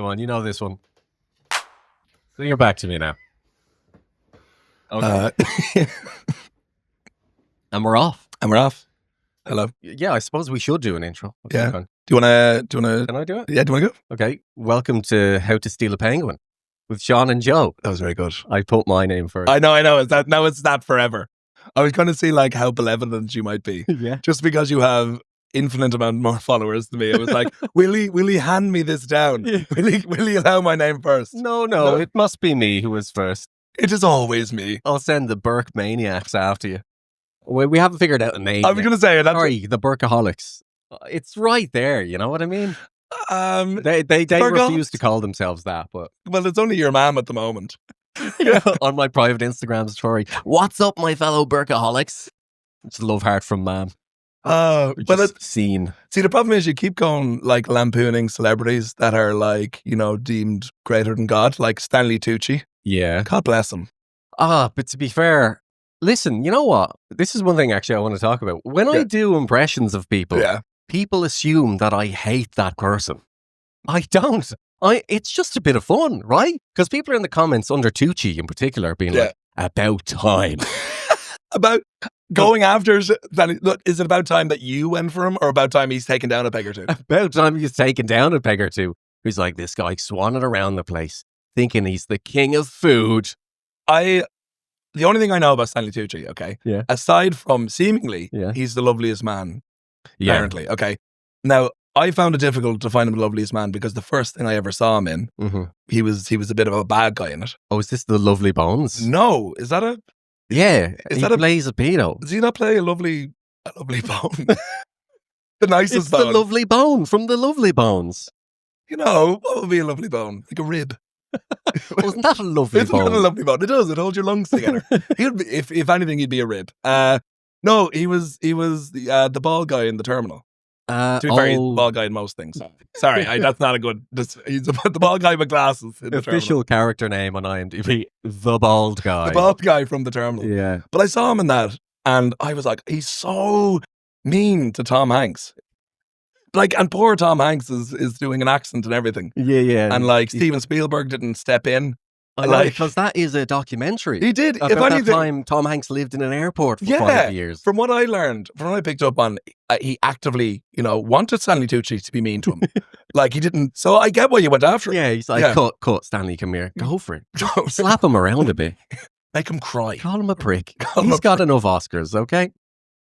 Come on, you know this one. Bring it back to me now. Okay. And we're off. Hello. Yeah, I suppose we should do an intro. Yeah. Do you wanna? Can I do it? Yeah. Do you wanna go? Okay. Welcome to How to Steal a Penguin with Sean and Joe. That was very good. I put my name first. I know. It's that forever. I was going to see like how benevolent you might be, Yeah. just because you have infinite amount more followers than me. I was like, will he hand me this down? Yeah. Will he allow my name first? No, it must be me who was first. It is always me. I'll send the Burke Maniacs after you. We haven't figured out a name. I was going to say that's Sorry, the Burkaholics. It's right there. You know what I mean? They Burkaholics? refuse to call themselves that, but well, it's only your mom at the moment. on my private Instagram story, what's up, my fellow Burkaholics? It's a love heart from mom. Well, Scene. See, the problem is you keep going like lampooning celebrities that are like, deemed greater than God, like Stanley Tucci. Yeah. God bless him. But to be fair, listen, you know what? This is one thing actually I want to talk about. When I do impressions of people, people assume that I hate that person. I don't. It's just a bit of fun, right? Because people are in the comments under Tucci in particular being like, about time. About going after Stanley. Look, is it about time that you went for him or about time he's taken down a peg or two? About time he's taken down a peg or two. He's like this guy swanning around the place thinking he's the king of food. The only thing I know about Stanley Tucci, okay, aside from seemingly, he's the loveliest man, apparently, okay. Now, I found it difficult to find him the loveliest man because the first thing I ever saw him in, he was a bit of a bad guy in it. Oh, is this the Lovely Bones? No, is that a? Yeah, is he that plays a pedo. Does he not play a lovely bone? The nicest it's bone. The Lovely Bone from the Lovely Bones. What would be a lovely bone? Like a rib. Wasn't that a lovely bone? Isn't that a lovely bone? It does. It holds your lungs together. He'd be, if anything, he'd be a rib. No, he was the bald guy in the terminal. To be fair, he's the bald guy in most things. Sorry, that's not a good. He's the bald guy with glasses. In the official character name on IMDb: the bald guy. The bald guy from the terminal. Yeah. But I saw him in that, and I was like, he's so mean to Tom Hanks. Like, and poor Tom Hanks is doing an accent and everything. Yeah. And like Steven Spielberg didn't step in. Because that is a documentary. He did. About that time Tom Hanks lived in an airport for 5 years. From what I learned, from what I picked up on, he actively, wanted Stanley Tucci to be mean to him. Like, he didn't. So I get why you went after him. Yeah, he's like, cut, Stanley, come here. Go for it. Slap him around a bit. Make him cry. Call him a prick. He's got enough Oscars, okay?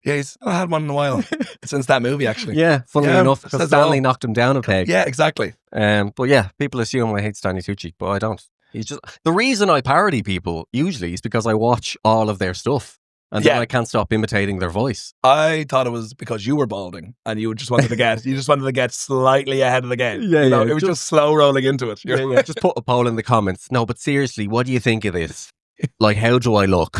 Yeah, he's not had one in a while. Since that movie, actually. Yeah, funnily enough, because Stanley knocked him down a peg. Yeah, exactly. But yeah, people assume I hate Stanley Tucci, but I don't. He's just the reason I parody people usually is because I watch all of their stuff and then I can't stop imitating their voice. I thought it was because you were balding and you just wanted to get slightly ahead of the game. Yeah. It was just slow rolling into it. Yeah. Just put a poll in the comments. No, but seriously, what do you think of this? Like, how do I look?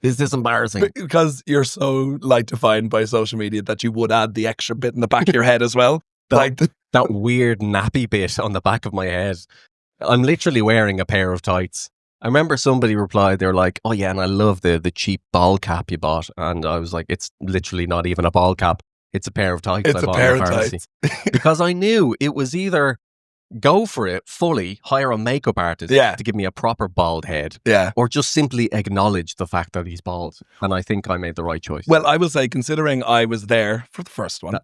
Is this embarrassing? Because you're so defined by social media that you would add the extra bit in the back of your head as well. That weird nappy bit on the back of my head. I'm literally wearing a pair of tights. I remember somebody replied, they're like, oh yeah, and I love the cheap ball cap you bought. And I was like, it's literally not even a ball cap. It's a pair of tights. It's a pair of tights. Because I knew it was either go for it fully, hire a makeup artist to give me a proper bald head, or just simply acknowledge the fact that he's bald. And I think I made the right choice. Well, I will say, considering I was there for the first one,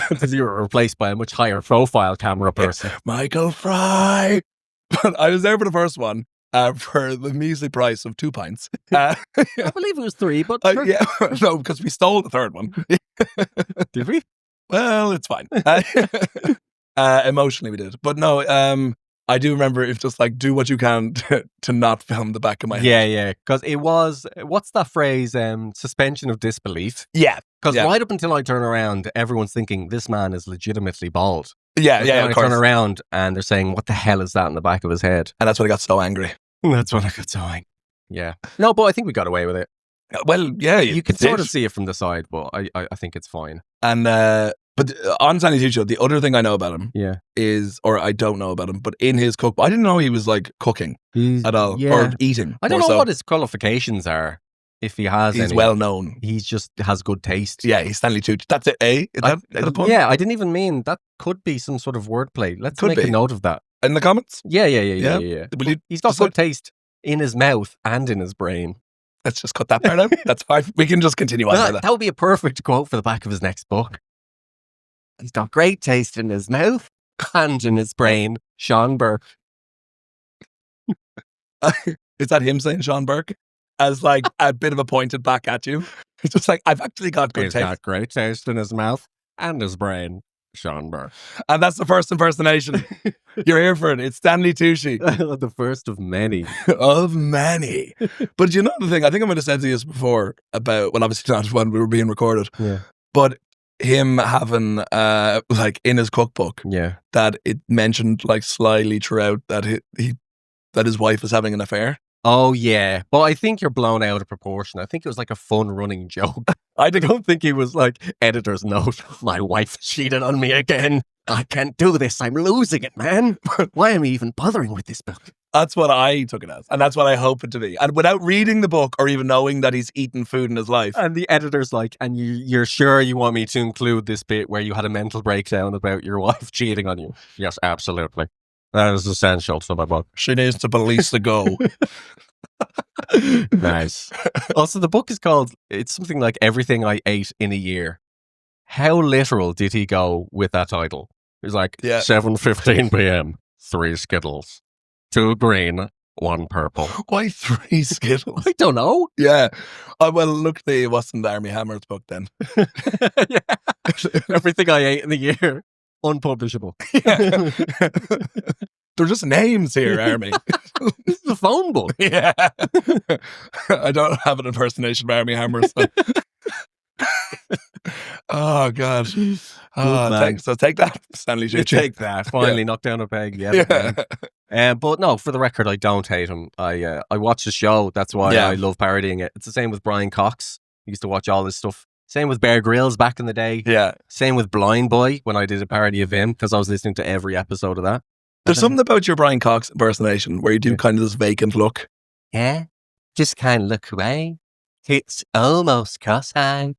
because you were replaced by a much higher profile camera person, Michael Fry. But I was there for the first one for the measly price of 2 pints. I believe it was 3, but no, because we stole the third one. Did we? Well, it's fine. Emotionally we did, but no, I do remember it's just like do what you can to not film the back of my head. Yeah, because it was, what's that phrase, suspension of disbelief. Because right up until I turn around, everyone's thinking this man is legitimately bald. Of I course. turn around and they're saying, what the hell is that in the back of his head? And that's when I got so angry. That's when I got so angry. Yeah. No, but I think we got away with it. Well, yeah, you can sort of see it from the side, but I think it's fine. And but on Stanley Tucci, the other thing I know about him is, or I don't know about him, but in his cookbook, I didn't know he was like cooking at all or eating. I don't know what his qualifications are. if he has He's any. well known. He just has good taste. Yeah, he's Stanley Tucci. That's it, eh? Is that a pun? Yeah, I didn't even mean that. Could be some sort of wordplay. Let's make a note of that. In the comments? Yeah. He's got good taste in his mouth and in his brain. Let's just cut that part out. That's fine. We can just continue on. That would be a perfect quote for the back of his next book. He's got great taste in his mouth and in his brain. Sean Burke. Is that him saying Sean Burke? As like a bit of a pointed back at you? It's just like, I've actually got good taste. He's got great taste in his mouth and his brain. Sean Burke. And that's the first impersonation. You're here for it. It's Stanley Tucci. The first of many. Of many. But you know the thing, I think I might have said to you this before about, well, obviously not when we were being recorded. Yeah. But him having, like in his cookbook, that it mentioned like slyly throughout that that his wife was having an affair. Oh, yeah. But I think you're blown out of proportion. I think it was like a fun running joke. I don't think he was like, editor's note, my wife cheated on me again. I can't do this. I'm losing it, man. Why am I even bothering with this book? That's what I took it as. And that's what I hope it to be. And without reading the book or even knowing that he's eaten food in his life. And the editor's like, and you're sure you want me to include this bit where you had a mental breakdown about your wife cheating on you? Yes, absolutely. That is essential to my book. She needs to police the go. Nice. Also, the book is called, it's something like Everything I Ate in a Year. How literal did he go with that title? He's like, 7:15 p.m., 3 Skittles, 2 green, 1 purple. Why 3 Skittles? I don't know. Yeah. Well, luckily it wasn't Armie Hammer's book then. Everything I Ate in a Year. Unpublishable. They're just names here, Armie. This is a phone book. Yeah. I don't have an impersonation of Armie Hammer. So. Oh, God. So take that, Stanley Tucci. Take that. Finally knocked down a peg. Yeah. But no, for the record, I don't hate him. I watch the show. That's why I love parodying it. It's the same with Brian Cox. I used to watch all this stuff. Same with Bear Grylls back in the day. Yeah. Same with Blind Boy when I did a parody of him because I was listening to every episode of that. There's something about your Brian Cox impersonation where you do kind of this vacant look. Yeah. Just kind of look away. It's almost cross-eyed.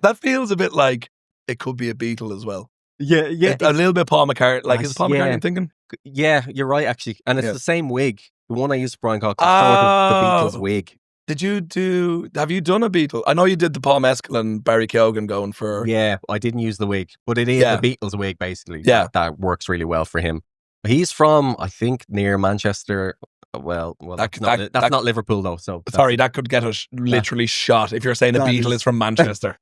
That feels a bit like it could be a Beatle as well. Yeah. A little bit Paul McCartney. Like, is Paul McCartney thinking? Yeah, you're right, actually. And it's the same wig. The one I used for Brian Cox is sort of the Beatles wig. Have you done a Beatle? I know you did the Paul Mescal and Barry Keoghan going for... Yeah, I didn't use the wig, but it is the Beatles wig, basically. Yeah. That works really well for him. He's from, I think, near Manchester. Well, that's not Liverpool, though. So sorry, that could get us literally shot if you're saying the Beatle is from Manchester.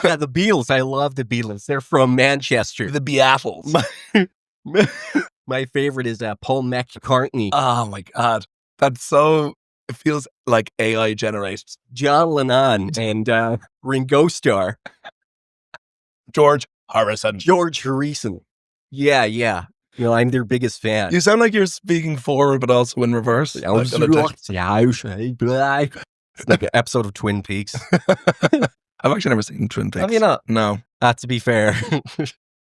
Yeah, the Beatles. I love the Beatles. They're from Manchester. The Beatles. My favorite is Paul McCartney. Oh, my God. That's so... It feels like AI generated. John Lennon and Ringo Starr. George Harrison. Yeah. You know, I'm their biggest fan. You sound like you're speaking forward, but also in reverse. It's like an episode of Twin Peaks. I've actually never seen Twin Peaks. Have you not? No. To be fair,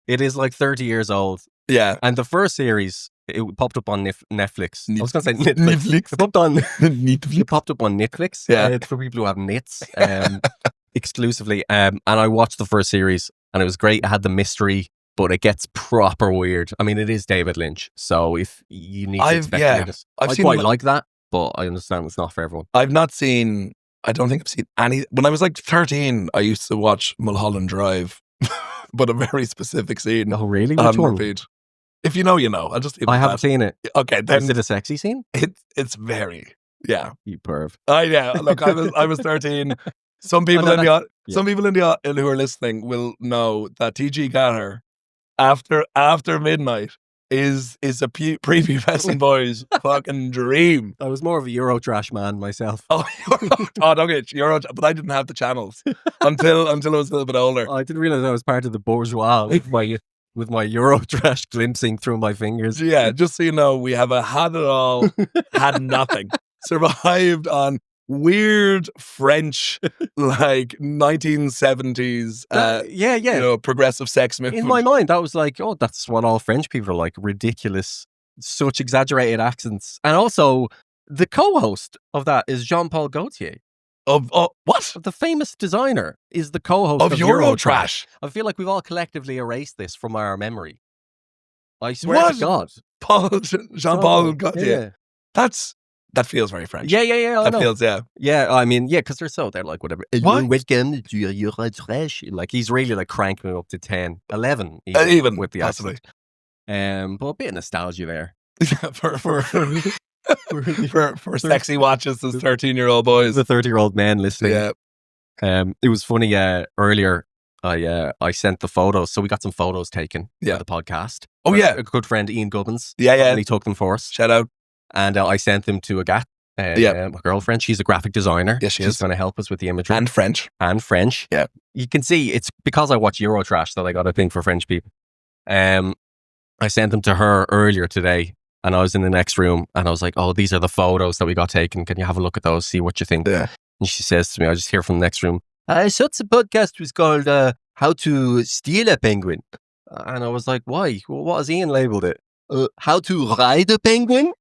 it is like 30 years old. Yeah. And the first series, it popped up on Netflix. I was going to say Netflix. It popped on Netflix. Yeah. For people who have nits exclusively. And I watched the first series and it was great. It had the mystery, but it gets proper weird. I mean, it is David Lynch. So if you need to expect weirdness. I quite like that, but I understand it's not for everyone. I don't think I've seen any. When I was like 13, I used to watch Mulholland Drive, but a very specific scene. Oh, really? Which one? Repeat. If you know, you know. I'll just. I haven't seen it. Okay, then is it a sexy scene? It's very You perv. Yeah. Look, I was 13. Some people in the who are listening will know that TG Gallagher after midnight is a prepubescent boy's fucking dream. I was more of a Eurotrash man myself. Oh, don't get Eurotrash, but I didn't have the channels until I was a little bit older. I didn't realize I was part of the bourgeois with my Eurotrash glimpsing through my fingers. Yeah, just so you know, we have had it all, had nothing. Survived on weird French, like 1970s, you know, progressive sex movement. In my mind, that was like, oh, that's what all French people are like. Ridiculous, such exaggerated accents. And also, the co-host of that is Jean-Paul Gaultier. What? The famous designer is the co-host of Eurotrash. I feel like we've all collectively erased this from our memory. I swear to God. Jean-Paul Gaultier. That feels very French. Yeah. That feels, Yeah, I mean, because they're like, whatever. What? Welcome to Eurotrash. Like, he's really like cranking up to 10, 11 even with the possibly. Accent. But a bit of nostalgia there. for sexy watches, those 13-year-old boys. The 30-year-old men listening. Yeah. It was funny, earlier, I sent the photos. So we got some photos taken for the podcast. Oh, yeah. A good friend, Ian Gubbins. Yeah. And he took them for us. Shout out. And I sent them to Agathe, my girlfriend. She's a graphic designer. Yes, She's going to help us with the imagery. And French. Yeah. You can see it's because I watch Eurotrash that I got a thing for French people. I sent them to her earlier today, and I was in the next room, and I was like, oh, these are the photos that we got taken. Can you have a look at those, see what you think? Yeah. And she says to me, I just hear from the next room, I thought the podcast was called How to Steal a Penguin. And I was like, why? Well, what has Ian labelled it? How to Ride a Penguin?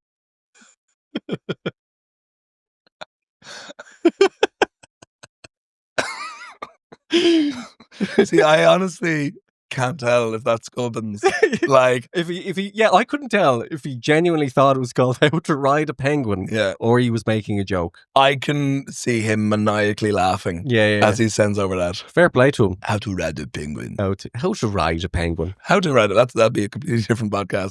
See, I honestly can't tell if that's Gubbins. Like, if he, I couldn't tell if he genuinely thought it was called How to Ride a Penguin, or he was making a joke. I can see him maniacally laughing, as he sends over that. Fair play to him. How to ride a penguin. How to ride a penguin. How to ride it. That'd be a completely different podcast.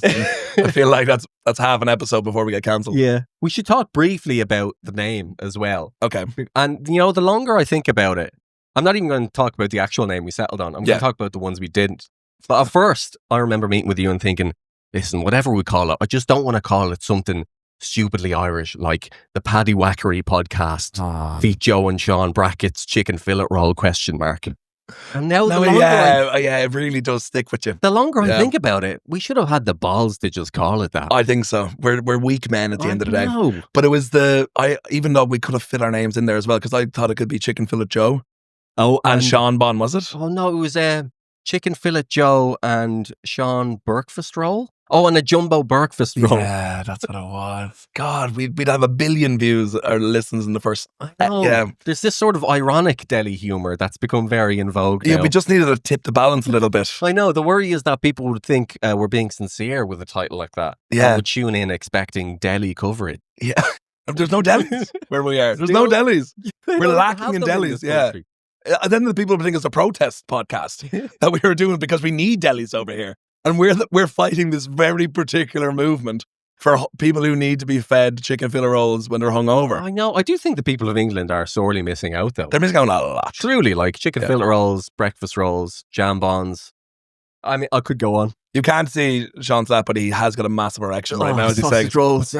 I feel like that's half an episode before we get cancelled. Yeah, we should talk briefly about the name as well. Okay, and the longer I think about it. I'm not even going to talk about the actual name we settled on. I'm going to talk about the ones we didn't. But at first, I remember meeting with you and thinking, listen, whatever we call it, I just don't want to call it something stupidly Irish, like the Paddy Wackery podcast, Feet Joe and Sean brackets, chicken fillet roll, ? And now the longer it really does stick with you. The longer I think about it, we should have had the balls to just call it that. I think so. We're weak men at the end of the day. No. But it was even though we could have fit our names in there as well, because I thought it could be Chicken Fillet Joe. Oh, and Sean Bon, was it? Oh, no, it was Chicken Fillet Joe and Sean Breakfast Roll. Oh, and a Jumbo Breakfast Roll. Yeah, that's what it was. God, we'd have 1 billion views or listens in the first. There's this sort of ironic deli humour that's become very in vogue now. We just needed to tip the balance a little bit. I know. The worry is that people would think we're being sincere with a title like that. Yeah. And would tune in expecting deli coverage. Yeah. There's no delis where we are. There's no delis. We're lacking in delis. Yeah. And then the people would think it's a protest podcast that we were doing because we need delis over here. And we're fighting this very particular movement for people who need to be fed chicken fillet rolls when they're hungover. I know. I do think the people of England are sorely missing out, though. They're missing out a lot. Truly, like chicken fillet rolls, breakfast rolls, jambons. I mean, I could go on. You can't see Sean's lap, but he has got a massive erection right now as he's saying, rolls.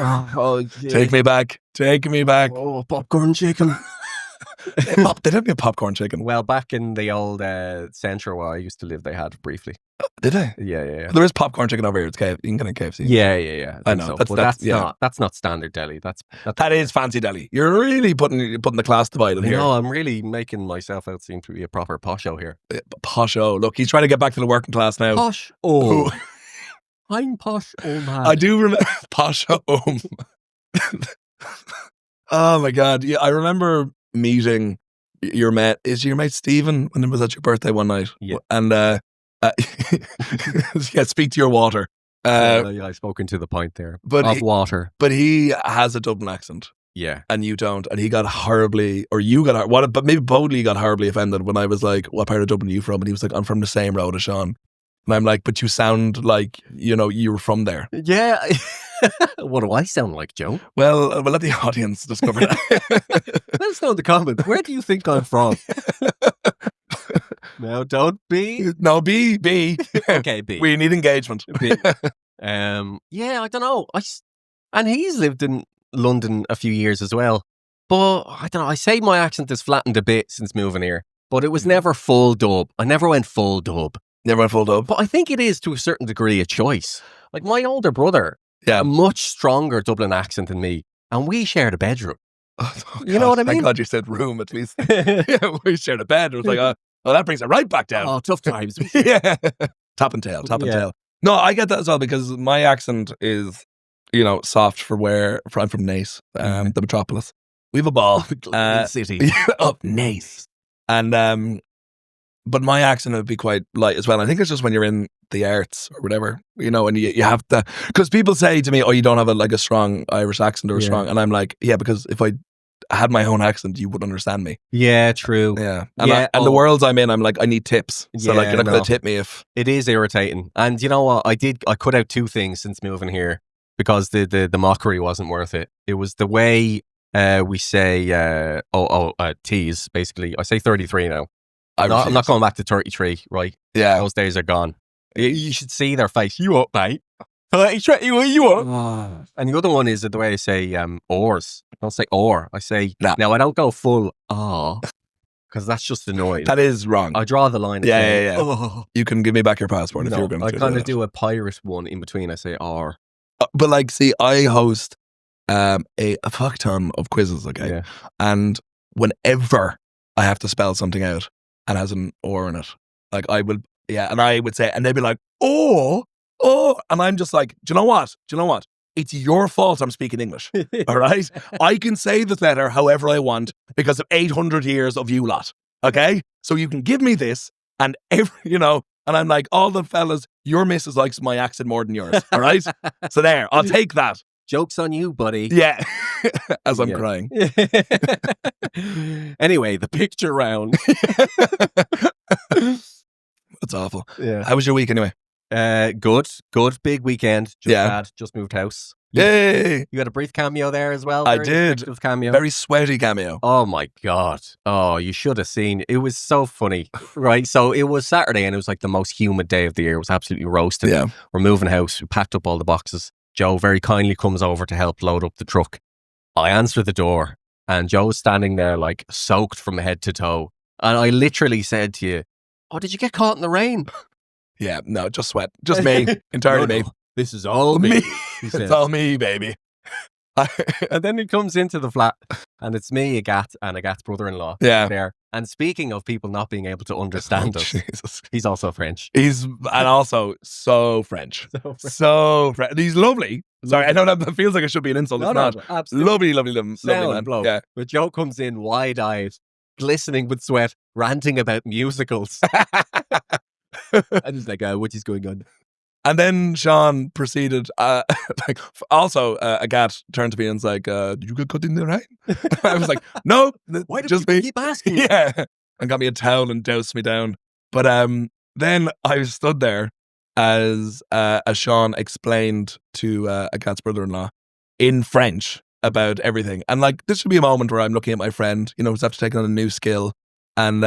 Take me back. Take me back. Oh, popcorn chicken. They don't get popcorn chicken. Well, back in the old centre where I used to live, they had briefly. Did they? Yeah. There is popcorn chicken over here. It's you can get it KFC. Yeah. I know. So. That's not standard deli. That is fancy deli. You're really putting the class divide in here. No, I'm really making myself out seem to be a proper posho here. Posho. Look, he's trying to get back to the working class now. Posh. Oh. I'm posh. Oh man. I do remember posho. Oh my God. Yeah, I remember meeting your mate. Is your mate Stephen when it was at your birthday one night? Yeah. And speak to your water. I've spoken to the point there. Water. But he has a Dublin accent. Yeah. And you don't. And he got horribly, or you got, but maybe Bodley got horribly offended when I was like, what part of Dublin are you from? And he was like, I'm from the same road as Sean. And I'm like, but you sound like, you were from there. Yeah. What do I sound like, Joe? Well, we'll let the audience discover that. Let us know in the comments. Where do you think I'm from? No, don't be. No, be. Okay, be. We need engagement. Be. Yeah, I don't know. And he's lived in London a few years as well. But I don't know. I say my accent has flattened a bit since moving here. But it was never full dub. I never went full dub. Never went full dub. But I think it is to a certain degree a choice. Like my older brother, a much stronger Dublin accent than me. And we shared a bedroom. Oh, you know what I mean? Thank God you said room at least. Yeah, we shared a bed. It was like, oh, that brings it right back down. Oh, tough times. Yeah. Top and tail. No, I get that as well because my accent is, soft for where I'm from Naas, the metropolis. We have a ball. City. Up nice. And but my accent would be quite light as well. I think it's just when you're in the arts or whatever, you know, and you have to, because people say to me, oh, you don't have a strong Irish accent or strong, and I'm like, yeah, because if I had my own accent, you would understand me. Yeah, true. Yeah. And the worlds I'm in, I'm like, I need tips. So like, you're not going to tip me if... It is irritating. And you know what? I cut out 2 things since moving here because the mockery wasn't worth it. It was the way we say, tease, basically. I say 33 now. I'm not going back to 33, right? Yeah. Those days are gone. You should see their face. You up, mate? 33, you up? Oh. And the other one is the way I say oars. I don't say or. I say, now I don't go full because that's just annoying. That is wrong. I draw the line. Yeah. Oh. You can give me back your passport if you're going to do that. I kind of do a pirate one in between. I say or. But like, see, I host a fuck ton of quizzes, okay? Yeah. And whenever I have to spell something out, and has an or in it. Like I would say, and they'd be like, oh, and I'm just like, do you know what? It's your fault I'm speaking English, all right? I can say this letter however I want because of 800 years of you lot, okay? So you can give me this, and and I'm like, all the fellas, your missus likes my accent more than yours, all right? So there, I'll take that. Joke's on you, buddy. Yeah. As I'm crying. Anyway, the picture round. That's awful. Yeah. How was your week anyway? Good. Big weekend. Just moved house. Yay! You had a brief cameo there as well. I did. Cameo. Very sweaty cameo. Oh my God. Oh, you should have seen. It was so funny. Right. So it was Saturday and it was like the most humid day of the year. It was absolutely roasting. Yeah. We're moving house. We packed up all the boxes. Joe very kindly comes over to help load up the truck. I answer the door and Joe's standing there like soaked from head to toe. And I literally said to you, oh, did you get caught in the rain? Yeah, no, just sweat. Just me. Entirely me. This is all me. It's all me, baby. And then he comes into the flat and it's me, Agathe, and Agathe's brother-in-law there. And speaking of people not being able to understand us, Jesus. He's also French. And also so French. So French. He's lovely. Sorry, I know that feels like it should be an insult. It's not. Absolutely. Lovely man. Bloke. Yeah. But Joe comes in wide-eyed, glistening with sweat, ranting about musicals. And he's like, what is going on? And then Sean proceeded, Agathe turned to me and was like, did you get cut in the rain? I was like, no, why did just you me. keep asking? Yeah. And got me a towel and doused me down. But then I stood there as Sean explained to Agathe's brother-in-law in French about everything. And like, this should be a moment where I'm looking at my friend, who's after taking on a new skill. And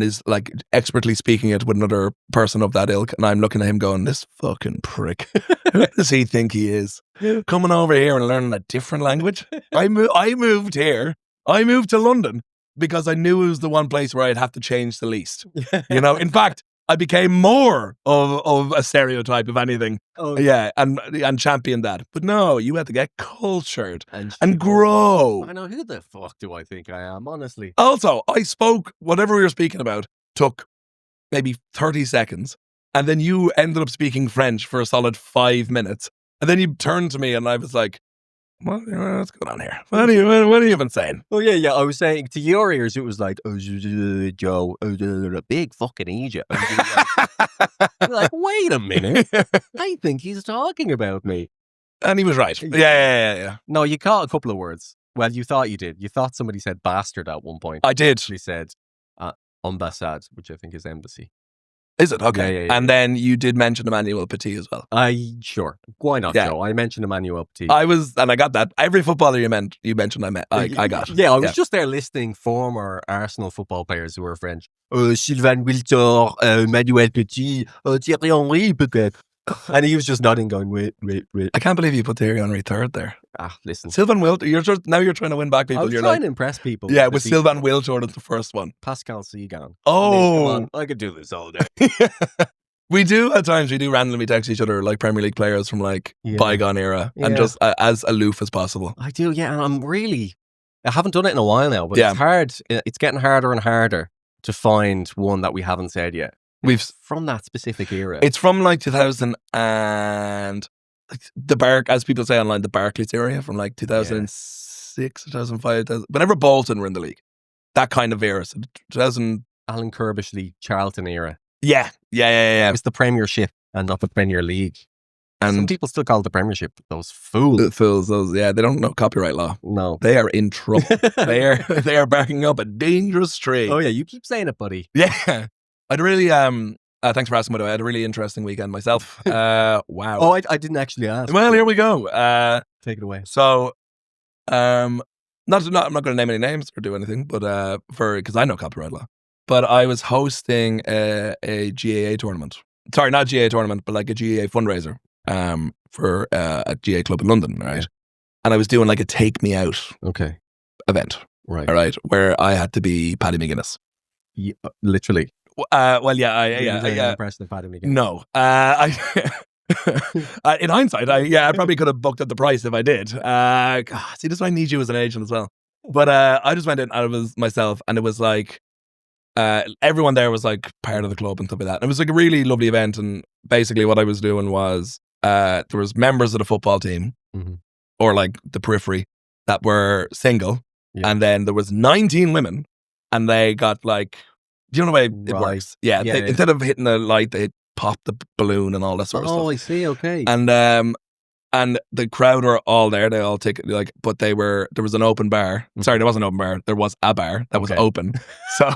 is like expertly speaking it with another person of that ilk, and I'm looking at him going, this fucking prick, who does he think he is? Coming over here and learning a different language? I moved here. I moved to London because I knew it was the one place where I'd have to change the least. In fact, I became more of a stereotype, if anything. Oh, yeah, and championed that. But no, you had to get cultured and grow. I know, who the fuck do I think I am, honestly? Also, I spoke, whatever we were speaking about, took maybe 30 seconds. And then you ended up speaking French for a solid 5 minutes. And then you turned to me and I was like, what's going on here? What are you even saying? Oh, yeah. I was saying to your ears, it was like, Joe, big fucking Egypt. Like, wait a minute. I think he's talking about me. And he was right. Yeah. No, you caught a couple of words. Well, you thought you did. You thought somebody said bastard at one point. I did. She said ambassade, which I think is embassy. Is it? Okay. Yeah. And then you did mention Emmanuel Petit as well. Sure. Why not, Joe? I mentioned Emmanuel Petit. And I got that. Every footballer you mentioned, I got. Yeah, I was just there listing former Arsenal football players who were French. Sylvain Wiltord, Emmanuel Petit, Thierry Henry, peut-être. And he was just nodding, going, wait. I can't believe you put Thierry Henry third there. Listen. Sylvain Wiltord, now you're trying to win back people. I'm trying to impress people. Yeah, with Sylvain Wiltord at the first one. Pascal Segan. Oh. Come on, I could do this all day. We do, at times, randomly text each other, like Premier League players from bygone era, and just as aloof as possible. I do, yeah, and I haven't done it in a while now, but it's hard. It's getting harder and harder to find one that we haven't said yet. From that specific era. It's from 2000 and as people say online, the Barclays area from 2006 2006, 2005, whenever Bolton were in the league. That kind of era. So 2000... Alan Kirbishley, Charlton era. Yeah. It's the Premiership and not the Premier League. And some people still call it the Premiership. Those fools. They don't know copyright law. No. They are in trouble. they are backing up a dangerous tree. Oh yeah, you keep saying it, buddy. Yeah. I'd really thanks for asking, by the way. I had a really interesting weekend myself. Wow. Oh, I didn't actually ask. Well, here we go. Take it away. So I'm not going to name any names or do anything, but because I know copyright law. But I was hosting a GAA tournament. Sorry, not GAA tournament, but like a GAA fundraiser. For a GA club in London, right? And I was doing like a Take Me Out event, right? All right, where I had to be Paddy McGuinness. Yeah, literally. Well, yeah, impressed with Paddy McGuinness. No, in hindsight, I probably could have booked up the price if I did. See, this is why I need you as an agent as well. But I just went in and it was myself, and it was like everyone there was like part of the club and stuff like that. And it was like a really lovely event, and basically what I was doing was there was members of the football team or like the periphery that were single, and then there was 19 women, and they got like, do you know the way it works? Yeah, instead of hitting a light, they popped the balloon and all that sort of stuff. Oh, I see. Okay. And the crowd were all there. They all take like, but there was an open bar. Sorry, there wasn't an open bar. There was a bar that was open. So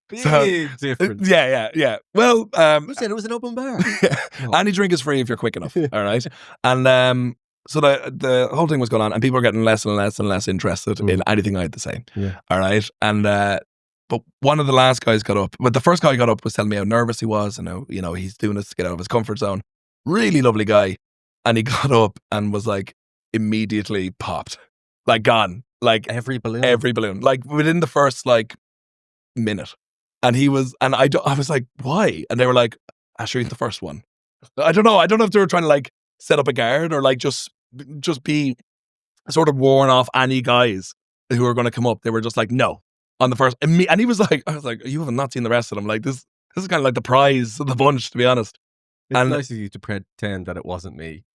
big difference. Yeah. Well, who said it was an open bar? Any drink is free if you're quick enough. All right. And so the whole thing was going on, and people were getting less and less and less interested in anything I had to say. Yeah. All right. And but one of the last guys got up. But the first guy got up was telling me how nervous he was, and how, you know, he's doing this to get out of his comfort zone. Really lovely guy. And he got up and was like immediately popped, like gone, like every balloon, like within the first like minute. And he was, and I was like, why? And they were like, Asher, the first one. I don't know if they were trying to like set up a guard or like just be sort of warn off any guys who were going to come up. They were just like, no, on the first. And he was like, I was like, you have not seen the rest of them. Like this is kind of like the prize of the bunch, to be honest. It's nice of you to pretend that it wasn't me.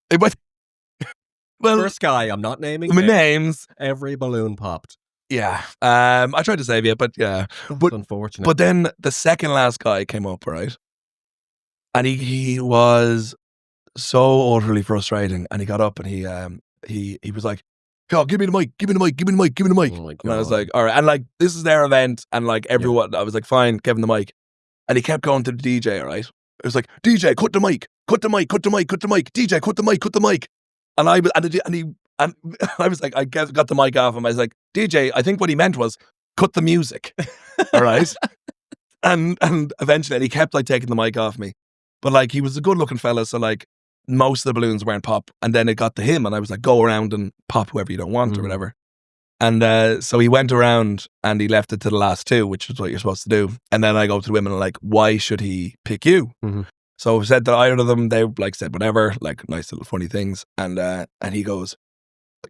Well, first guy, I'm not naming names. Every balloon popped. Yeah. I tried to save you, but yeah. That's unfortunate. But then the second last guy came up, right? And he was so utterly frustrating. And he got up and he was like, "Oh, give me the mic, give me the mic, give me the mic, give me the mic." Oh, and I was like, all right. And like, this is their event. And like everyone, I was like, fine, give him the mic. And he kept going to the DJ, all right? It was like, DJ, cut the mic, cut the mic, cut the mic, cut the mic. DJ, cut the mic, cut the mic. And I was, and I was like, I got the mic off him. I was like, DJ, I think what he meant was cut the music, all right? and eventually, he kept like taking the mic off me, but like he was a good looking fella, so like most of the balloons weren't pop. And then it got to him, and I was like, go around and pop whoever you don't want or whatever. And so he went around and he left it to the last two, which is what you're supposed to do. And then I go to the women and like, why should he pick you? So I said that either of them, they like said whatever, like nice little funny things. And he goes,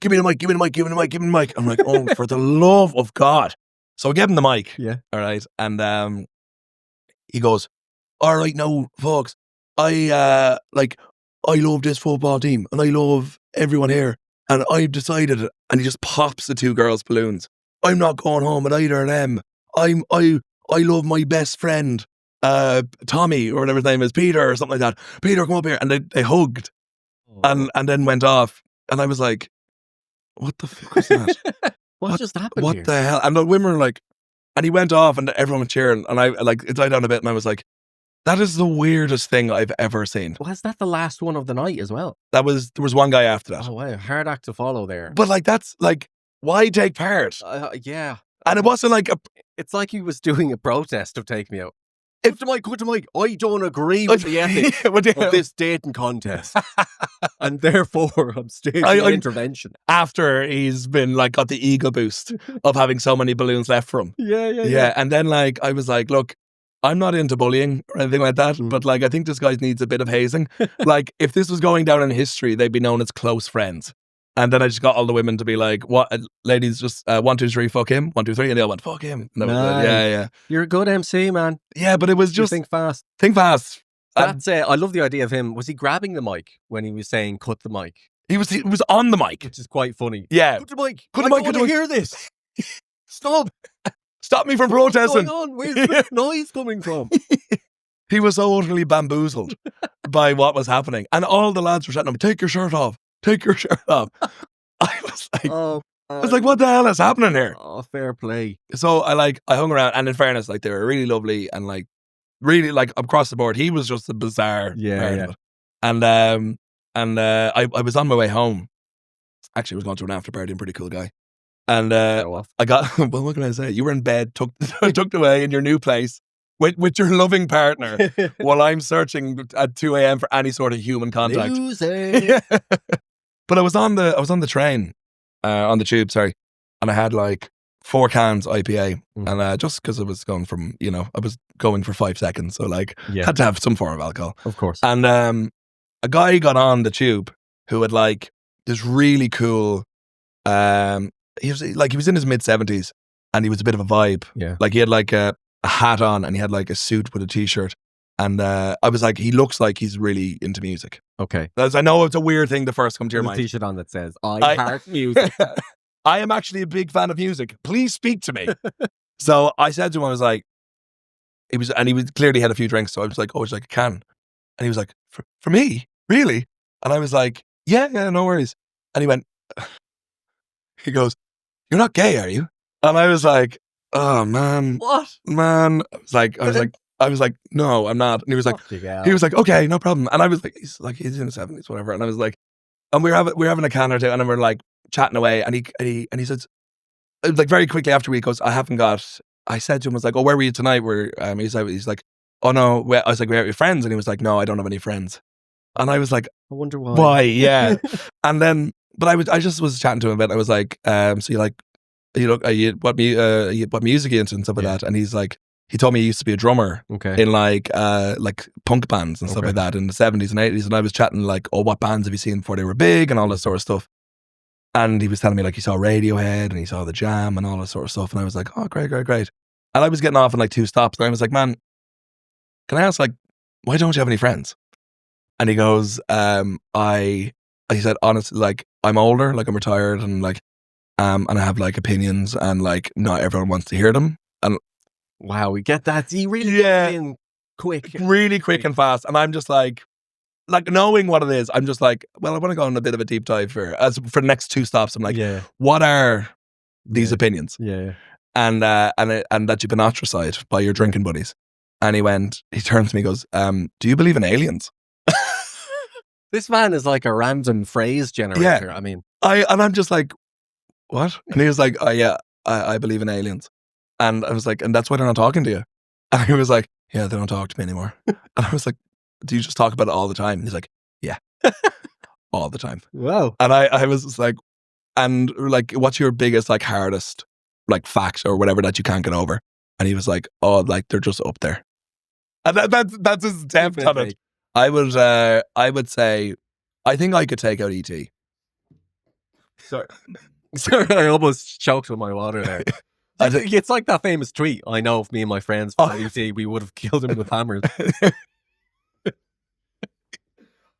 give me the mic, give me the mic, give me the mic, give me the mic. I'm like, oh, for the love of God. So I gave him the mic. Yeah. All right. And he goes, all right, now, folks, I love this football team and I love everyone here. And I've decided, and he just pops the two girls' balloons. I'm not going home with either of them. I love my best friend, Tommy, or whatever his name is, Peter, or something like that. Peter, come up here. And they hugged and then went off. And I was like, what the fuck was that? what just happened What here? the hell? And the women were like, and he went off and everyone was cheering. And I like, it died down a bit and I was like, that is the weirdest thing I've ever seen. Was that the last one of the night as well? There was one guy after that. Oh wow, hard act to follow there. But like, that's like, why take part? Yeah. And it wasn't like it's like he was doing a protest of Take Me Out. Cut the mic. I don't agree with the ethics of this dating contest. And therefore I'm staging an intervention. After he's been like got the ego boost of having so many balloons left for him. Yeah. And then like I was like, look, I'm not into bullying or anything like that, but like I think this guy needs a bit of hazing. Like if this was going down in history, they'd be known as close friends. And then I just got all the women to be like, "What, ladies? Just 1, 2, 3, fuck him. 1, 2, 3," and they all went, "Fuck him." And nice. Yeah. You're a good MC, man. Yeah, but it was just think fast. Think fast. That's I love the idea of him. Was he grabbing the mic when he was saying "cut the mic"? He was on the mic. Which is quite funny. Yeah. Cut the mic. Cut I the mic. don't want to hear this. Stop. Stop me from protesting. What's going on? Where's the noise coming from? He was so utterly bamboozled by what was happening. And all the lads were shouting at him, take your shirt off. Take your shirt off. I was like, what the hell is happening here? Oh, fair play. So I hung around, and in fairness, like they were really lovely and like really like across the board. He was just a bizarre part of it. And I was on my way home. Actually, I was going to an after party, pretty cool guy. And I got, well, what can I say? You were in bed, tucked away in your new place with your loving partner while I'm searching at 2 a.m. for any sort of human contact. Loser. But I was on the train, on the tube, sorry, and I had like 4 cans IPA, and just because I was going from, I was going for 5 seconds, so like had to have some form of alcohol, of course. And a guy got on the tube who had like this really cool. He was in his mid-70s, and he was a bit of a vibe. Yeah, like he had like a hat on, and he had like a suit with a t-shirt. And I was like, he looks like he's really into music. Okay. As I know it's a weird thing to first come to your mind. A t-shirt on that says, I heart music. I am actually a big fan of music. Please speak to me. So I said to him, I was like, he clearly had a few drinks. So I was like, oh, it's like a can. And he was like, for me? Really? And I was like, yeah, no worries. And he went, he goes, you're not gay, are you? And I was like, oh man. What? Man. I was like, no, I'm not. And he was like, okay, no problem. And I was like, he's in his 70s, whatever. And I was like, and we were having a can or two, and then we're like chatting away. And he says, like very quickly after he goes, I said to him, I was like, oh, where were you tonight? He's like, oh no. I was like, we're at your friends. And he was like, no, I don't have any friends. And I was like, I wonder why. Why? Yeah. And then, but I just was chatting to him a bit. I was like, so you like, what music are you into and stuff like that? And he's like, he told me he used to be a drummer in like punk bands and stuff like that in the 70s and 80s. And I was chatting like, oh, what bands have you seen before they were big and all this sort of stuff. And he was telling me like he saw Radiohead and he saw The Jam and all this sort of stuff. And I was like, oh, great. And I was getting off in like 2 stops. And I was like, man, can I ask, like, why don't you have any friends? And he goes, he said, honestly, like, I'm older, like I'm retired, and like, and I have like opinions, and like not everyone wants to hear them. And wow, we get that. He really gets in quick. Really quick and fast. And I'm just like knowing what it is, I'm just like, well, I want to go on a bit of a deep dive for the next 2 stops. I'm like, what are these opinions? Yeah. And that you've been ostracized by your drinking buddies. And he turns to me and goes, do you believe in aliens? This man is like a random phrase generator. Yeah. I mean, I'm just like, what? And he was like, oh yeah, I believe in aliens. And I was like, and that's why they're not talking to you. And he was like, yeah, they don't talk to me anymore. And I was like, do you just talk about it all the time? And he's like, yeah, all the time. Wow. And I was just like, and like, what's your biggest, like, hardest, like, fact or whatever that you can't get over? And he was like, oh, like, they're just up there. And that's his attempt on it. I would say, I think I could take out E.T. Sorry, I almost choked on my water there. It's like that famous tweet. I know if me and my friends fought E.T., we would have killed him with hammers.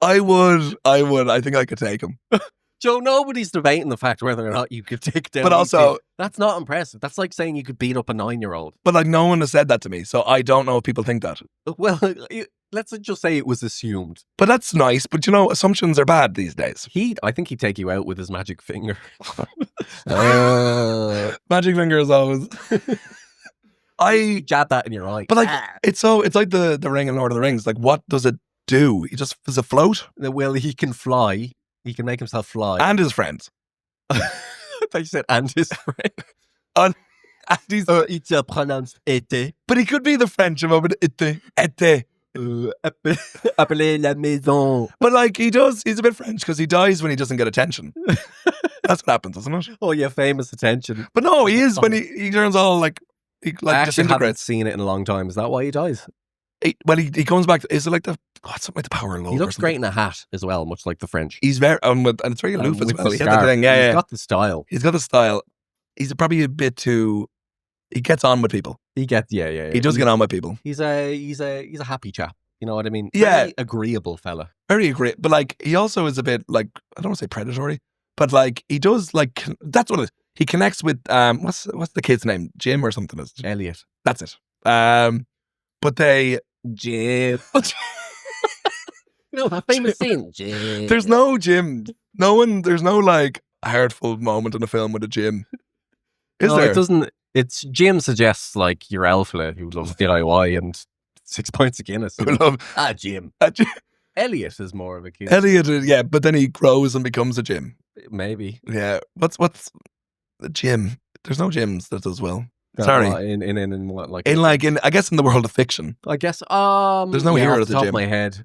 I would. I think I could take him. Joe, nobody's debating the fact whether or not you could take down. But also, E.T. That's not impressive. That's like saying you could beat up a 9-year-old. But like, no one has said that to me, so I don't know if people think that. Well, let's just say it was assumed. But that's nice. But assumptions are bad these days. I think he'd take you out with his magic finger. Magic finger is always. I jab that in your eye. But like, it's like the ring in Lord of the Rings. Like, what does it do? He just does it float? Well, he can fly. He can make himself fly. And his friends. I thought you said and his friend. And he's it's pronounced été. But he could be the French of été. Été. Appelez la maison. But like, he's a bit French because he dies when he doesn't get attention. That's what happens, isn't it? Oh yeah, famous attention. But no, he is when he turns all like he like I actually haven't disintegrates. seen it in a long time. Is that why he dies? He comes back. Is it like something like the power of love? He looks great in a hat as well, much like the French. He's very and it's very aloof as well. He had the thing. He's got the style. He's got the style. He's probably a bit too. He gets on with people. He does get on with people. He's a happy chap. You know what I mean? Yeah. Very agreeable fella. Very agreeable. But like, he also is a bit like, I don't want to say predatory, but like, he does like, that's what it is. He connects with, what's the kid's name? Jim or something? Elliot. That's it. But they... Jim. No, that famous scene. Jim. There's no Jim. There's no like heartful moment in a film with a Jim. Is there? It doesn't. It's Jim suggests like your alpha who loves DIY and 6 pints of Guinness. Jim. Elliot is more of a kid. Elliot, yeah, but then he grows and becomes a Jim. Maybe. Yeah. What's the Jim? There's no Jims that does well. Sorry. In what, like I guess in the world of fiction. I guess there's no hero off to the top Jim. of my head.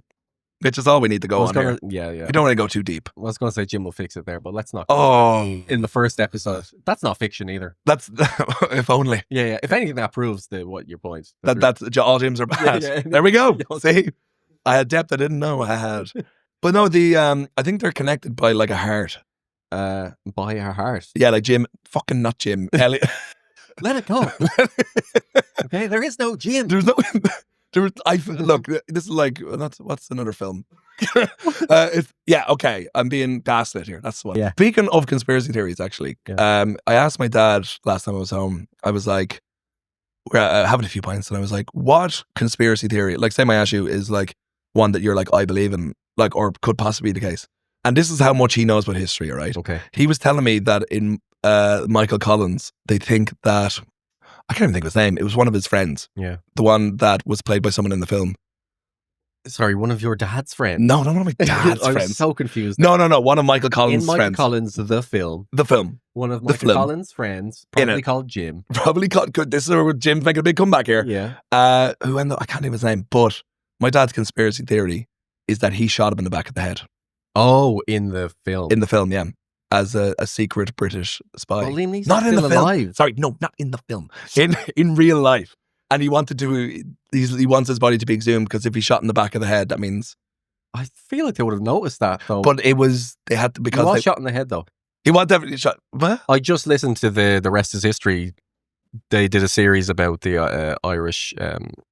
Which is all we need to go on here. Yeah. We don't want to go too deep. I was going to say Jim will fix it there, but let's not. In the first episode, that's not fiction either. That's if only. Yeah. If anything, that proves what your point. That's all Jims are bad. Yeah. There we go. See, I had depth I didn't know I had. But no, I think they're connected by like a heart. By a heart. Yeah, like Jim. Fucking not Jim. Elliot. Let it go. Okay, there is no Jim. There's no. Look, this is like what's another film? Okay. I'm being gaslit here. That's what. Yeah. Speaking of conspiracy theories, actually, I asked my dad last time I was home. I was like, we're having a few pints, and I was like, what conspiracy theory? Like, say my issue is like one that you're like, I believe in, like, or could possibly be the case. And this is how much he knows about history. Right? Okay. He was telling me that in Michael Collins, they think that. I can't even think of his name. It was one of his friends. Yeah. The one that was played by someone in the film. Sorry, one of your dad's friends? No, not one of my dad's friends. I was so confused. No. One of Michael Collins' friends. In Michael Collins, the film. The film. One of Michael Collins' friends, probably called Jim. Probably called... This is where Jim's making a big comeback here. Yeah. I can't think of his name, but my dad's conspiracy theory is that he shot him in the back of the head. Oh, in the film. In the film, yeah. As a secret British spy. Well, Liam Neeson's not in the film. Alive. Sorry, no, not in the film. In real life. And he wanted to. He wants his body to be exhumed because if he's shot in the back of the head, that means. I feel like they would have noticed that though. But it was they had to because he was shot in the head though. He was definitely shot. What? I just listened to the rest is history. They did a series about the Irish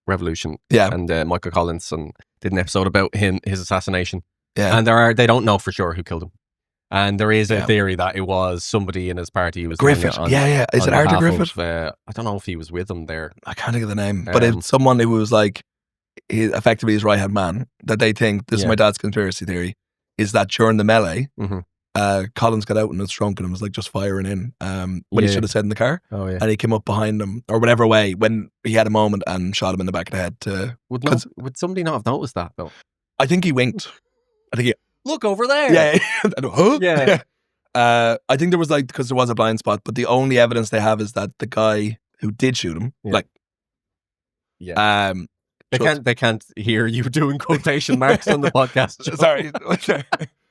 Revolution. Yeah, and Michael Collins and did an episode about his assassination. Yeah, and they don't know for sure who killed him. And there is a theory that it was somebody in his party who was Griffith. Is it Arthur Griffith? I don't know if he was with him there. I can't think of the name, but it's someone who was like effectively his right hand man. That they think this is my dad's conspiracy theory is that during the melee, Collins got out in his trunk and was like just firing in when he should have said in the car. Oh yeah, and he came up behind him or whatever way when he had a moment and shot him in the back of the head. Would somebody not have noticed that though? I think he winked. I think he. Look over there. Yeah. Huh? Yeah. I think there was because there was a blind spot, but the only evidence they have is that the guy who did shoot him, they can't hear you doing quotation marks on the podcast. Joe. Sorry.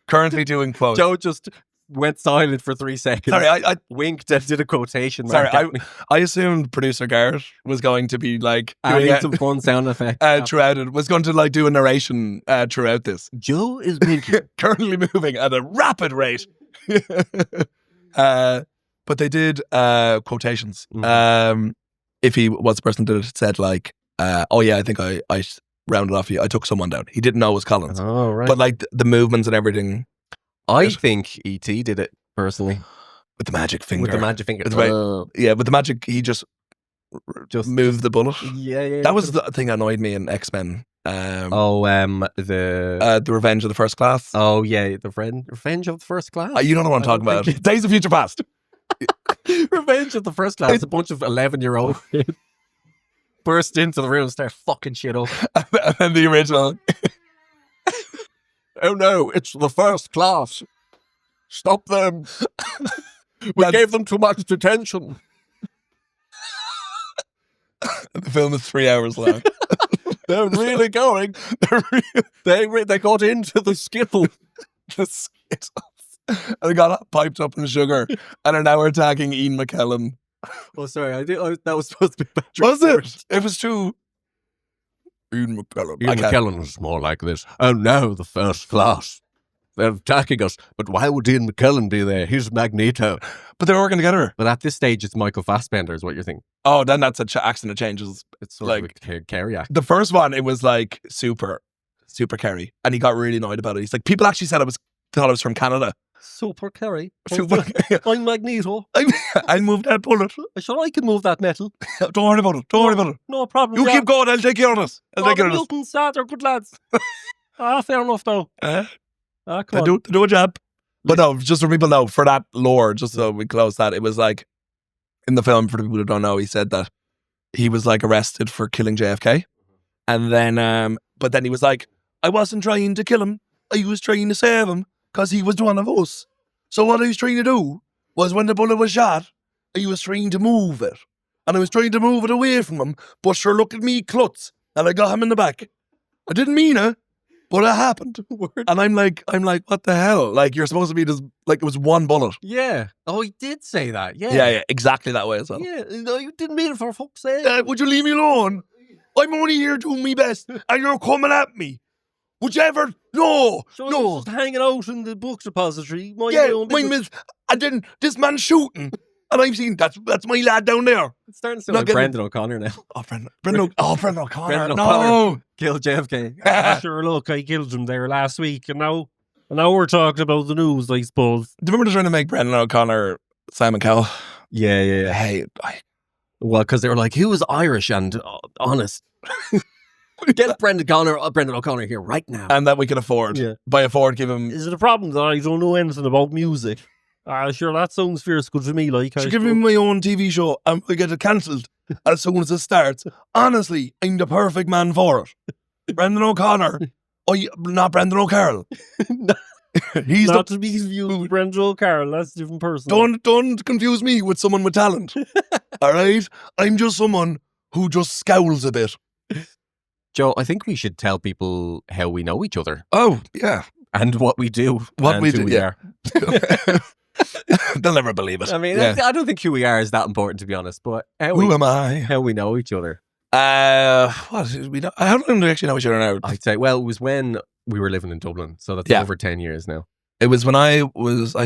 Currently doing quotes. Joe just went silent for 3 seconds. Sorry, I winked and did a quotation mark. Sorry, I assumed producer Garrett was going to be like adding some fun sound effects throughout it. Was going to like do a narration throughout this. Joe is winking. Currently moving at a rapid rate. But they did quotations. If he was the person that said like, "Oh yeah, I think I rounded off you. I took someone down." He didn't know it was Collins. Oh right. But like the movements and everything. I think E.T. did it personally with the magic finger. With the magic finger. Yeah, with the magic, he just moved the bullet. Yeah. That was the thing that annoyed me in X-Men. The Revenge of the First Class. Oh yeah, the Revenge of the First Class. You don't know what I'm talking about. Days of Future Past. Revenge of the First Class. It's a bunch of 11-year-old kids burst into the room and start fucking shit up. And then the original. Oh no, it's the first class. Stop them. We gave them too much detention. The film is 3 hours long. They're really going. They got into the Skittles. The Skittles. And they got piped up in sugar and are now attacking Ian McKellen. Oh, sorry. That was supposed to be Patrick. Was it? It was too... Ian McKellen. Ian McKellen was more like this. Oh no, the first class. they're attacking us. But why would Ian McKellen be there? He's Magneto. But they're working together. But at this stage, it's Michael Fassbender is what you're thinking. Oh, then that's an accent that changes. It's sort of a Kerry accent. The first one, it was like super Kerry. And he got really annoyed about it. He's like, people actually thought I was from Canada. Super Kerry. I'm Magneto. I moved that bullet. Sure, I can move that metal. Don't worry about it. No problem. You keep going. I'll take care of this. Mutants, they're good lads. Fair enough, though. They do a job. But no, just for people know, for that lore, just so we close that, it was like, in the film, for the people who don't know, he said that he was like arrested for killing JFK. And then, but then he was like, I wasn't trying to kill him. I was trying to save him because he was one of us. So what I was trying to do was when the bullet was shot, I was trying to move it. And I was trying to move it away from him. But sure, look at me, klutz. And I got him in the back. I didn't mean it. But it happened. And I'm like, what the hell? Like, you're supposed to be just, like, it was one bullet. Yeah. Oh, he did say that. Yeah. Yeah, exactly that way as well. Yeah, no, you didn't mean it for fuck's sake. Would you leave me alone? I'm only here doing my best, and you're coming at me. Would you ever? No, so no. Just hanging out in the book depository. And then this man's shooting. And I'm seeing, that's my lad down there. It's starting to sound like Brendan O'Connor now. Brendan O'Connor. No. Killed JFK. Sure, look, I killed him there last week. And now we're talking about the news, I suppose. Do you remember trying to make Brendan O'Connor Simon Cowell? Yeah. Hey, well, because they were like, he was Irish and honest. Get Brendan O'Connor here right now. And that we can afford. Yeah. By afford, give him... Is it a problem that I don't know anything about music? Sure, that sounds fierce good to me. Like, should give me my own TV show and I get it cancelled as soon as it starts. Honestly, I'm the perfect man for it. Brendan O'Connor. Not Brendan O'Carroll. He's not to be confused with Brendan O'Carroll. That's a different person. Don't confuse me with someone with talent. All right? I'm just someone who just scowls a bit. Joe, I think we should tell people how we know each other. Oh, yeah. And what we do. What we do, we are. They'll never believe it. I mean, I don't think who we are is that important, to be honest. But who am I? How we know each other. What we know? How long do we actually know each other now? I'd say, well, it was when we were living in Dublin, so that's over 10 years now. It was when I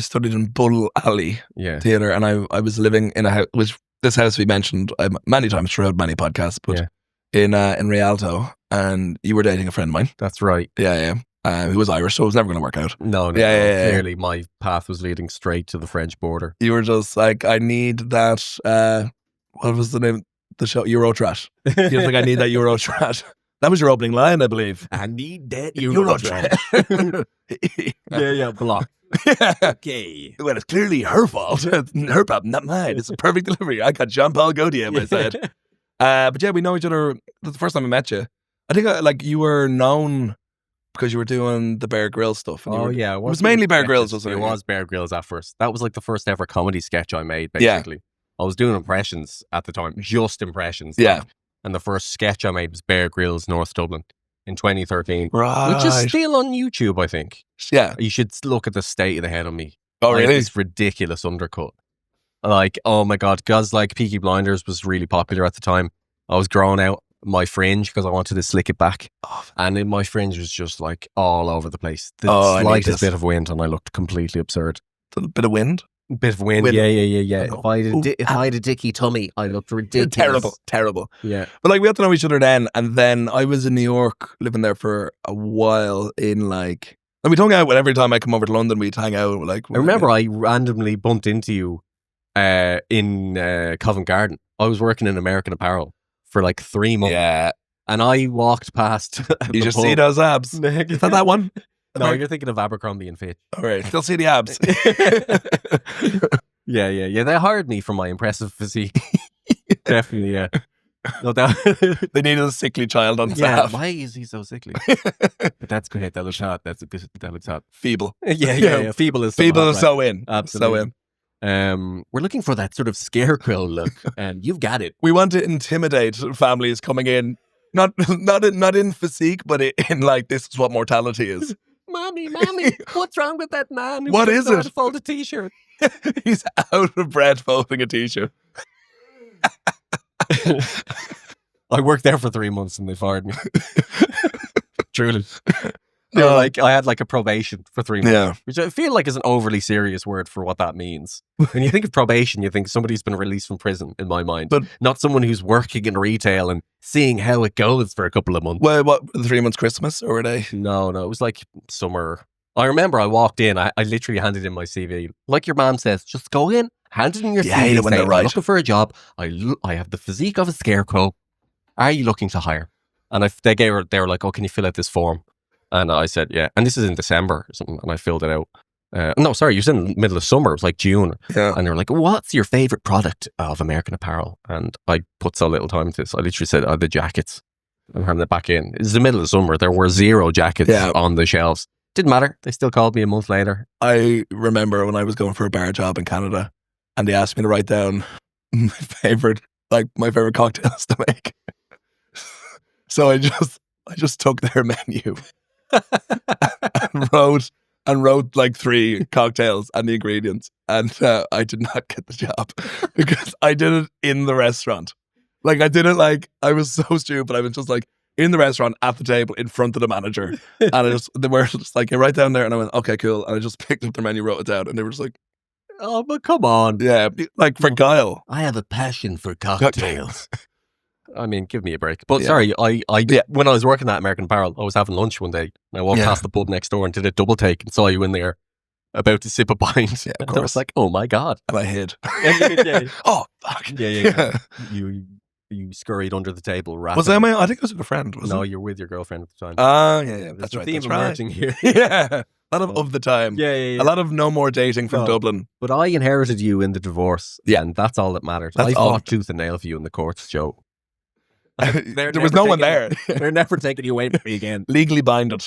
studied in Bull Alley Theatre, and I was living in a house, which this house we mentioned many times throughout many podcasts, but in Rialto, and you were dating a friend of mine. That's right. Yeah. Who was Irish, so it was never going to work out. No. Clearly, my path was leading straight to the French border. You were just like, I need that. What was the name of the show? Eurotrash. You were like, I need that Eurotrash. That was your opening line, I believe. I need that Eurotrash. Yeah, block. Okay. Well, it's clearly her fault. Her problem, not mine. It's a perfect delivery. I got Jean-Paul Gaultier in my side. But yeah, we know each other. The first time I met you, I think you were known because you were doing the Bear Grylls stuff. Oh, yeah. It was mainly Bear Grylls, wasn't it? It was Bear Grylls at first. That was like the first ever comedy sketch I made, basically. Yeah. I was doing impressions at the time, just impressions. Yeah. And the first sketch I made was Bear Grylls, North Dublin, in 2013. Right. Which is still on YouTube, I think. Yeah. You should look at the state of the head on me. Oh, really? This ridiculous undercut. Like, oh my God, because like Peaky Blinders was really popular at the time. I was growing out my fringe because I wanted to slick it back. And my fringe was just like all over the place. The slightest bit of wind and I looked completely absurd. A bit of wind? Bit of wind. Yeah. If I had a dicky tummy, I looked ridiculous. Terrible. Yeah. But like we had to know each other then, and then I was in New York living there for a while and we'd hung out every time I come over to London, we'd hang out. I remember I randomly bumped into you in Covent Garden. I was working in American Apparel for like 3 months. Yeah. And I walked past. You just see those abs. Is that one? No, you're thinking of Abercrombie and Fitch. All right, still see the abs. Yeah. They hired me for my impressive physique. Definitely, yeah. No doubt. They needed a sickly child on staff. Why is he so sickly? But that's great. That looks hot. That looks hot. Feeble. Yeah. Feeble is so in. Absolutely. So in. We're looking for that sort of scarecrow look, and you've got it. We want to intimidate families coming in, not in physique, but in like this is what mortality is. Mommy, what's wrong with that man? What is it? To fold a t-shirt. He's out of breath folding a t-shirt. I worked there for 3 months and they fired me. Truly. They were like, I had like a probation for 3 months, which I feel like is an overly serious word for what that means. When you think of probation, you think somebody's been released from prison, in my mind, but not someone who's working in retail and seeing how it goes for a couple of months. Well, what, 3 months Christmas, or were they? No, it was like summer. I remember I walked in, I literally handed in my CV. Like your mom says, just go in, hand it in your CV, say, I'm looking for a job. I have the physique of a scarecrow. Are you looking to hire? And they were like, oh, can you fill out this form? And I said, yeah. And this is in December or something. And I filled it out. No, sorry, you was in the middle of summer. It was like June. Yeah. And they were like, what's your favorite product of American Apparel? And I put so little time into this. I literally said, the jackets. I'm handing it back in. It was the middle of summer. There were 0 jackets on the shelves. Didn't matter. They still called me a month later. I remember when I was going for a bar job in Canada and they asked me to write down my favorite cocktails to make. So I just took their menu and wrote like 3 cocktails and the ingredients. And I did not get the job because I did it in the restaurant. Like I did it like, I was so stupid. I was just like in the restaurant at the table in front of the manager. And they were just like, you're right down there. And I went, okay, cool. And I just picked up their menu, wrote it down. And they were just like, oh, but come on. Yeah, like for guile. I have a passion for cocktails. I mean, give me a break. But sorry, when I was working at American Apparel, I was having lunch one day. And I walked past the pub next door and did a double take and saw you in there about to sip a pint. Yeah, of course. I was like, oh my God. And I hid. Oh, fuck. Yeah. You scurried under the table rapidly. Was I? I think I was with a friend. No, you're with your girlfriend at the time. Yeah. That's right. Theme emerging here. Yeah. A lot of the time. Yeah. A lot of no more dating from Dublin. But I inherited you in the divorce. Yeah. And that's all that mattered. I fought tooth and nail for you in the courts, Joe. There was no one there. They're never taking you away from me again. Legally binded.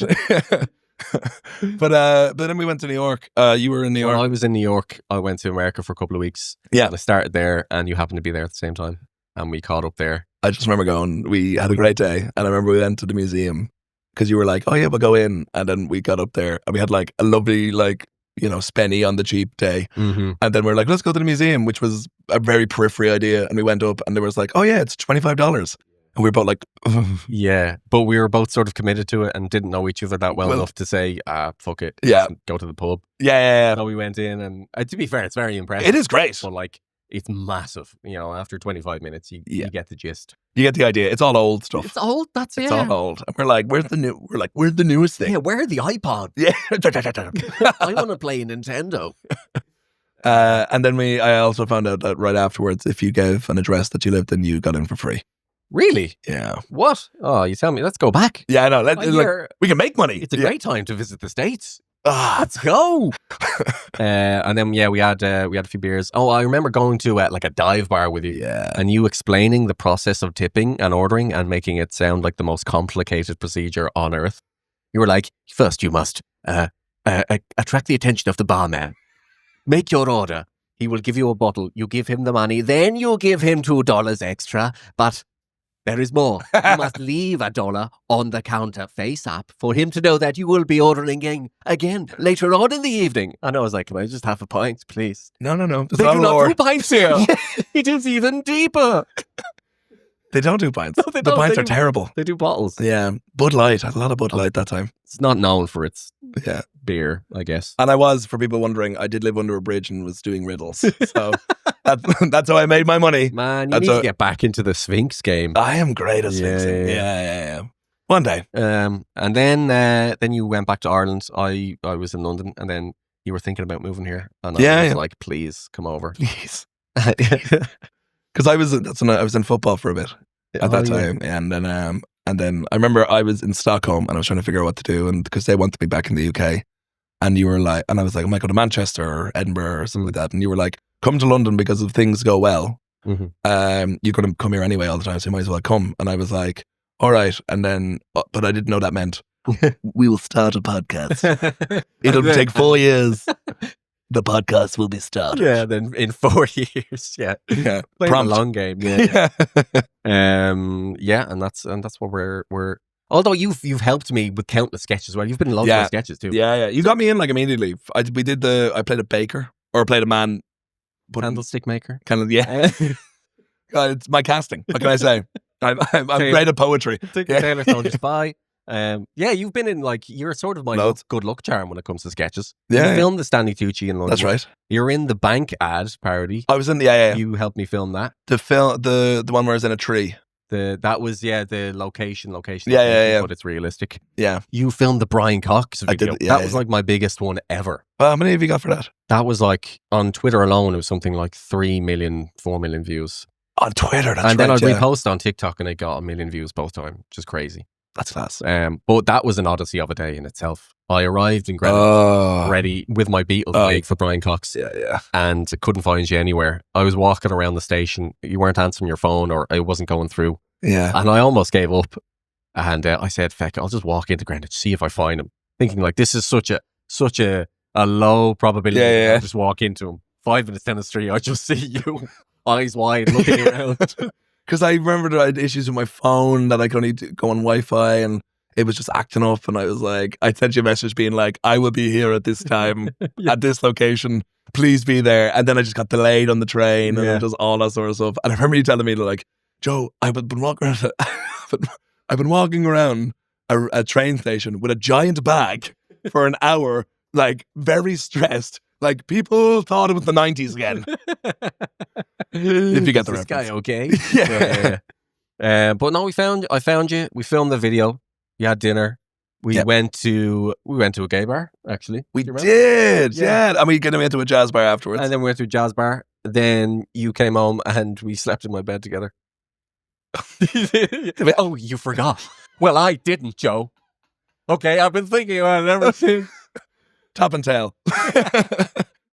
But then we went to New York. You were in New York. Well, I was in New York. I went to America for a couple of weeks. Yeah. And I started there and you happened to be there at the same time. And we caught up there. I just remember going, we had a great day. And I remember we went to the museum because you were like, oh yeah, we'll go in. And then we got up there and we had like a lovely, like, spenny on the cheap day. Mm-hmm. And then we're like, let's go to the museum, which was a very periphery idea. And we went up and there was like, oh yeah, it's $25. And we were both like, ugh. Yeah, but we were both sort of committed to it and didn't know each other that well enough to say, fuck it. Yeah. Go to the pub. Yeah. So we went in and to be fair, it's very impressive. It is great. But like, it's massive. After 25 minutes, you get the gist. You get the idea. It's all old stuff. It's old. It's all old. And we're like, where's the newest thing? Yeah, where are the iPod? Yeah. I want to play Nintendo. And then I also found out that right afterwards, if you gave an address that you lived in, you got in for free. Really? Yeah. What? Oh, you tell me. Let's go back. Yeah, I know. We can make money. It's a great time to visit the States. Let's go. And then we had a few beers. Oh, I remember going to like a dive bar with you. Yeah. And you explaining the process of tipping and ordering and making it sound like the most complicated procedure on earth. You were like, first you must attract the attention of the barman. Make your order. He will give you a bottle. You give him the money. Then you give him $2 extra. But there is more. You must leave $1 on the counter face up for him to know that you will be ordering again later on in the evening. And I was like, can I just have a pint, please? No. They do not do pints here. It is even deeper. They don't do pints. No, the pints are terrible. They do bottles. Yeah. Bud Light. I had a lot of Bud Light that time. It's not known for its beer, I guess. And for people wondering, I did live under a bridge and was doing riddles. So that's how I made my money. Man, you need to get back into the Sphinx game. I am great at Sphinxing. Yeah. One day. And then you went back to Ireland. I was in London, and then you were thinking about moving here. And I was like, please come over. Please. Because I was in football for a bit at that time. Yeah. And then I remember I was in Stockholm and I was trying to figure out what to do, and because they wanted me back in the UK, and you were like, and I was like, I might go to Manchester or Edinburgh or something like that, and you were like, come to London because if things go well, you're going to come here anyway all the time, so you might as well come. And I was like, all right. And then, but I didn't know that meant we will start a podcast. It'll take 4 years. The podcast will be started. Yeah, then in 4 years, playing a long game. Yeah. And that's what we're. Although you've helped me with countless sketches. Well, you've been in loads of sketches too. Yeah. You got me in like immediately. I played a baker or I played a man. Candlestick maker. Kind of it's my casting. What can I say? I'm great at poetry. Taylor Soldier's Spy. Yeah, you've been in you're sort of my good luck charm when it comes to sketches. Yeah, you filmed the Stanley Tucci in London. That's right. You're in the bank ad parody. I was in the You helped me film that. The one where I was in a tree. That was the location. Yeah. But it's realistic. Yeah. You filmed the Brian Cox video. I did, that was like my biggest one ever. How many have you got for that? That was like on Twitter alone. It was something like 3 million, 4 million views on Twitter. That's and then right, I'd repost on TikTok, and it got 1 million views both times, which is crazy. That's class. But that was an odyssey of a day in itself. I arrived in Greenwich ready with my Beatles wig for Brian Cox. Yeah. And couldn't find you anywhere. I was walking around the station. You weren't answering your phone, or it wasn't going through. Yeah. And I almost gave up. And I said, feck, I'll just walk into Greenwich, see if I find him. Thinking like, this is such a low probability. Yeah. I'll just walk into him. 5 minutes down the street, I just see you, eyes wide, looking around. Because I remember that I had issues with my phone, that I could only go on Wi-Fi, and it was just acting up. And I was like, I sent you a message being like, I will be here at this time, at this location. Please be there. And then I just got delayed on the train, and just all that sort of stuff. And I remember you telling me like, Joe, I've been walking around. I've been walking around a train station with a giant bag for an hour, like very stressed. Like people thought it was the 90s again. If you get the reference. This guy okay? Yeah. But no, I found you. We filmed the video. You had dinner. We went to a gay bar, actually. We did, yeah. And we went to a jazz bar afterwards. And then we went to a jazz bar. Then you came home and we slept in my bed together. Oh, you forgot. Well, I didn't, Joe. Okay, I've been thinking about it ever since. Top and tail.